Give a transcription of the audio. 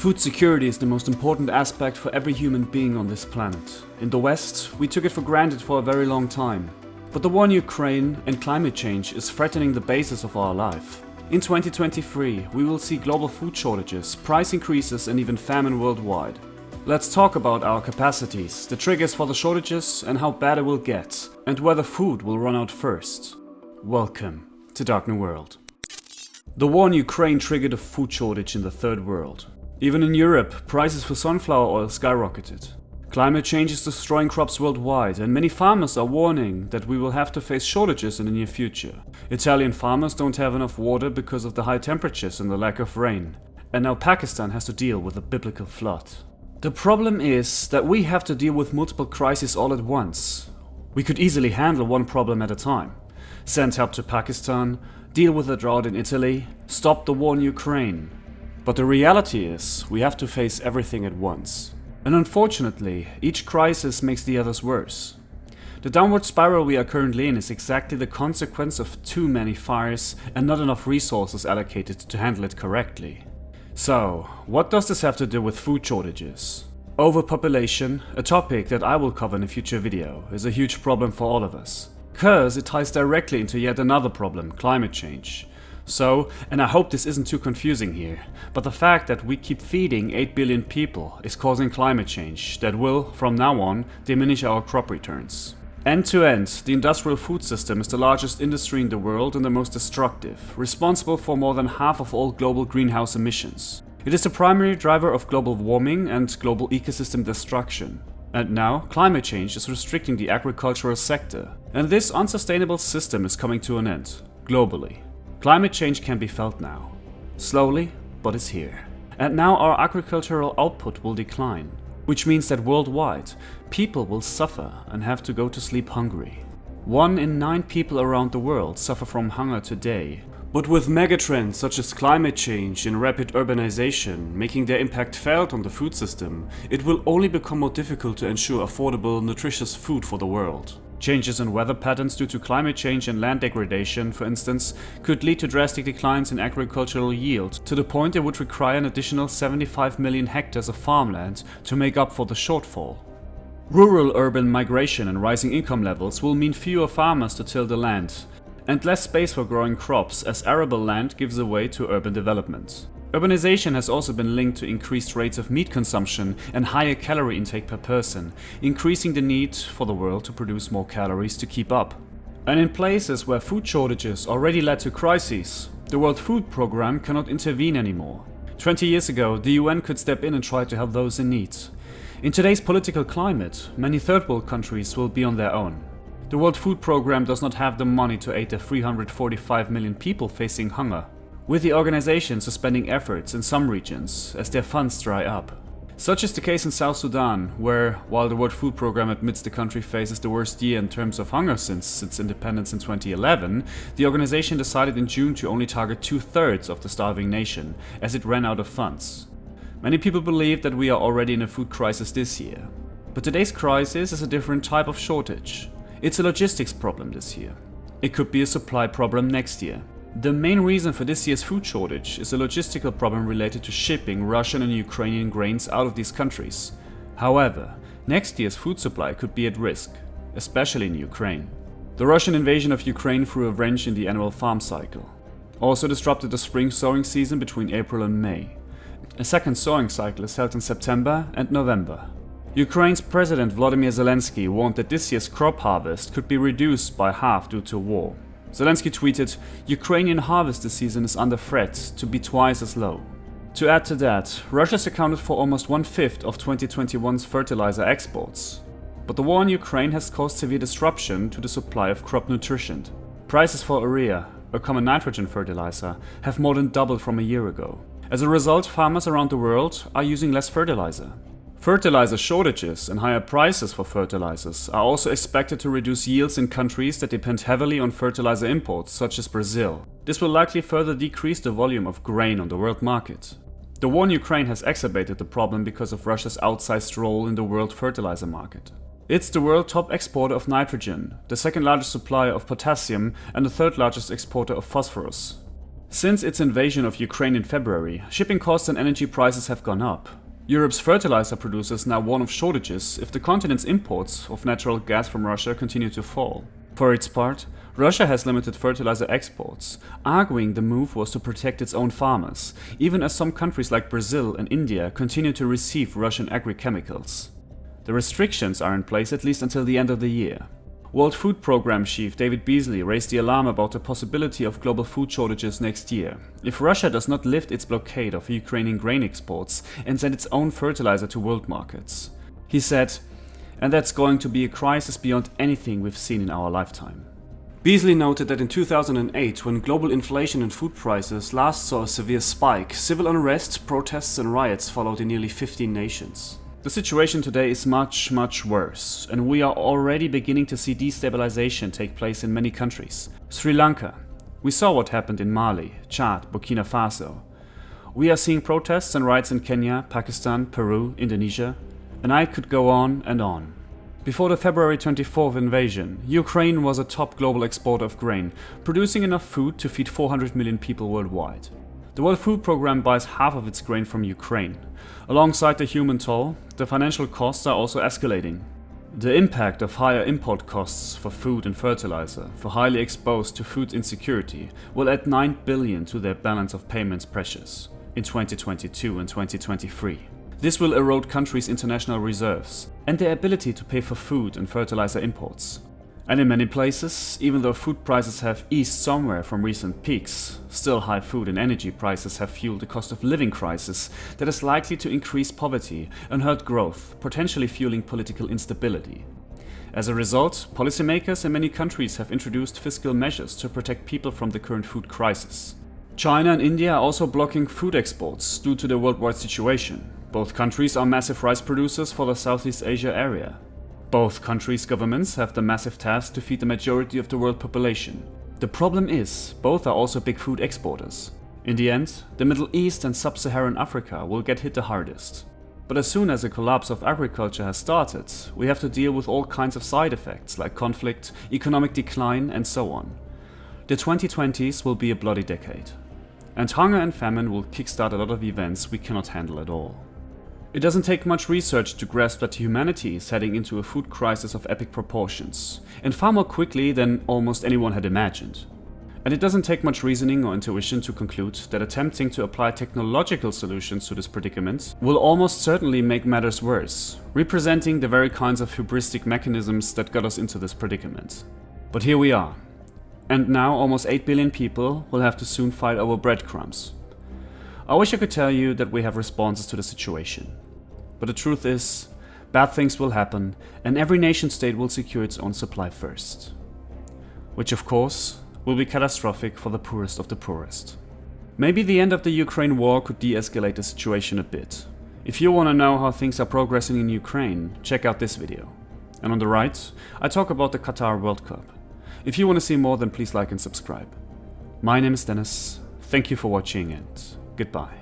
Food security is the most important aspect for every human being on this planet. In the West, we took it for granted for a very long time. But the war in Ukraine and climate change is threatening the basis of our life. In 2023, we will see global food shortages, price increases and even famine worldwide. Let's talk about our capacities, the triggers for the shortages and how bad it will get, and whether food will run out first. Welcome to Dark New World. The war in Ukraine triggered a food shortage in the Third World. Even in Europe, prices for sunflower oil skyrocketed. Climate change is destroying crops worldwide, and many farmers are warning that we will have to face shortages in the near future. Italian farmers don't have enough water because of the high temperatures and the lack of rain. And now Pakistan has to deal with a biblical flood. The problem is that we have to deal with multiple crises all at once. We could easily handle one problem at a time. Send help to Pakistan, deal with the drought in Italy, stop the war in Ukraine. But the reality is, we have to face everything at once. And unfortunately, each crisis makes the others worse. The downward spiral we are currently in is exactly the consequence of too many fires and not enough resources allocated to handle it correctly. So, what does this have to do with food shortages? Overpopulation, a topic that I will cover in a future video, is a huge problem for all of us. Because it ties directly into yet another problem, climate change. So, and I hope this isn't too confusing here, but the fact that we keep feeding 8 billion people is causing climate change that will, from now on, diminish our crop returns. End to end, the industrial food system is the largest industry in the world and the most destructive, responsible for more than half of all global greenhouse emissions. It is the primary driver of global warming and global ecosystem destruction. And now, climate change is restricting the agricultural sector, and this unsustainable system is coming to an end, globally. Climate change can be felt now. Slowly, but it's here. And now our agricultural output will decline, which means that worldwide, people will suffer and have to go to sleep hungry. 1 in 9 people around the world suffer from hunger today. But with megatrends such as climate change and rapid urbanization making their impact felt on the food system, it will only become more difficult to ensure affordable, nutritious food for the world. Changes in weather patterns due to climate change and land degradation, for instance, could lead to drastic declines in agricultural yield, to the point it would require an additional 75 million hectares of farmland to make up for the shortfall. Rural-urban migration and rising income levels will mean fewer farmers to till the land, and less space for growing crops as arable land gives way to urban development. Urbanization has also been linked to increased rates of meat consumption and higher calorie intake per person, increasing the need for the world to produce more calories to keep up. And in places where food shortages already led to crises, the World Food Programme cannot intervene anymore. 20 years ago, the UN could step in and try to help those in need. In today's political climate, many third world countries will be on their own. The World Food Programme does not have the money to aid the 345 million people facing hunger, with the organization suspending efforts in some regions as their funds dry up. Such is the case in South Sudan, where, while the World Food Programme admits the country faces the worst year in terms of hunger since its independence in 2011, the organization decided in June to only target 2/3 of the starving nation, as it ran out of funds. Many people believe that we are already in a food crisis this year. But today's crisis is a different type of shortage. It's a logistics problem this year. It could be a supply problem next year. The main reason for this year's food shortage is a logistical problem related to shipping Russian and Ukrainian grains out of these countries. However, next year's food supply could be at risk, especially in Ukraine. The Russian invasion of Ukraine threw a wrench in the annual farm cycle. Also disrupted the spring sowing season between April and May. A second sowing cycle is held in September and November. Ukraine's President Volodymyr Zelensky warned that this year's crop harvest could be reduced by half due to war. Zelensky tweeted, "Ukrainian harvest this season is under threat to be twice as low." To add to that, Russia's accounted for almost 1/5 of 2021's fertilizer exports. But the war in Ukraine has caused severe disruption to the supply of crop nutrition. Prices for urea, a common nitrogen fertilizer, have more than doubled from a year ago. As a result, farmers around the world are using less fertilizer. Fertilizer shortages and higher prices for fertilizers are also expected to reduce yields in countries that depend heavily on fertilizer imports, such as Brazil. This will likely further decrease the volume of grain on the world market. The war in Ukraine has exacerbated the problem because of Russia's outsized role in the world fertilizer market. It's the world top exporter of nitrogen, the second largest supplier of potassium, and the third largest exporter of phosphorus. Since its invasion of Ukraine in February, shipping costs and energy prices have gone up. Europe's fertilizer producers now warn of shortages if the continent's imports of natural gas from Russia continue to fall. For its part, Russia has limited fertilizer exports, arguing the move was to protect its own farmers, even as some countries like Brazil and India continue to receive Russian agri-chemicals. The restrictions are in place at least until the end of the year. World Food Programme chief David Beasley raised the alarm about the possibility of global food shortages next year if Russia does not lift its blockade of Ukrainian grain exports and send its own fertilizer to world markets. He said, "And that's going to be a crisis beyond anything we've seen in our lifetime." Beasley noted that in 2008, when global inflation and food prices last saw a severe spike, civil unrest, protests and riots followed in nearly 15 nations. The situation today is much, much worse, and we are already beginning to see destabilization take place in many countries. Sri Lanka. We saw what happened in Mali, Chad, Burkina Faso. We are seeing protests and riots in Kenya, Pakistan, Peru, Indonesia, and I could go on and on. Before the February 24th invasion, Ukraine was a top global exporter of grain, producing enough food to feed 400 million people worldwide. The World Food Programme buys half of its grain from Ukraine. Alongside the human toll, the financial costs are also escalating. The impact of higher import costs for food and fertilizer for highly exposed to food insecurity will add 9 billion to their balance of payments pressures in 2022 and 2023. This will erode countries' international reserves and their ability to pay for food and fertilizer imports. And in many places, even though food prices have eased somewhere from recent peaks, still high food and energy prices have fueled a cost of living crisis that is likely to increase poverty and hurt growth, potentially fueling political instability. As a result, policymakers in many countries have introduced fiscal measures to protect people from the current food crisis. China and India are also blocking food exports due to the worldwide situation. Both countries are massive rice producers for the Southeast Asia area. Both countries' governments have the massive task to feed the majority of the world population. The problem is, both are also big food exporters. In the end, the Middle East and Sub-Saharan Africa will get hit the hardest. But as soon as a collapse of agriculture has started, we have to deal with all kinds of side effects like conflict, economic decline and so on. The 2020s will be a bloody decade. And hunger and famine will kickstart a lot of events we cannot handle at all. It doesn't take much research to grasp that humanity is heading into a food crisis of epic proportions, and far more quickly than almost anyone had imagined. And it doesn't take much reasoning or intuition to conclude that attempting to apply technological solutions to this predicament will almost certainly make matters worse, representing the very kinds of hubristic mechanisms that got us into this predicament. But here we are. And now almost 8 billion people will have to soon fight over breadcrumbs. I wish I could tell you that we have responses to the situation. But the truth is, bad things will happen and every nation state will secure its own supply first. Which of course will be catastrophic for the poorest of the poorest. Maybe the end of the Ukraine war could de-escalate the situation a bit. If you want to know how things are progressing in Ukraine, check out this video. And on the right, I talk about the Qatar World Cup. If you want to see more, then please like and subscribe. My name is Dennis, thank you for watching and goodbye.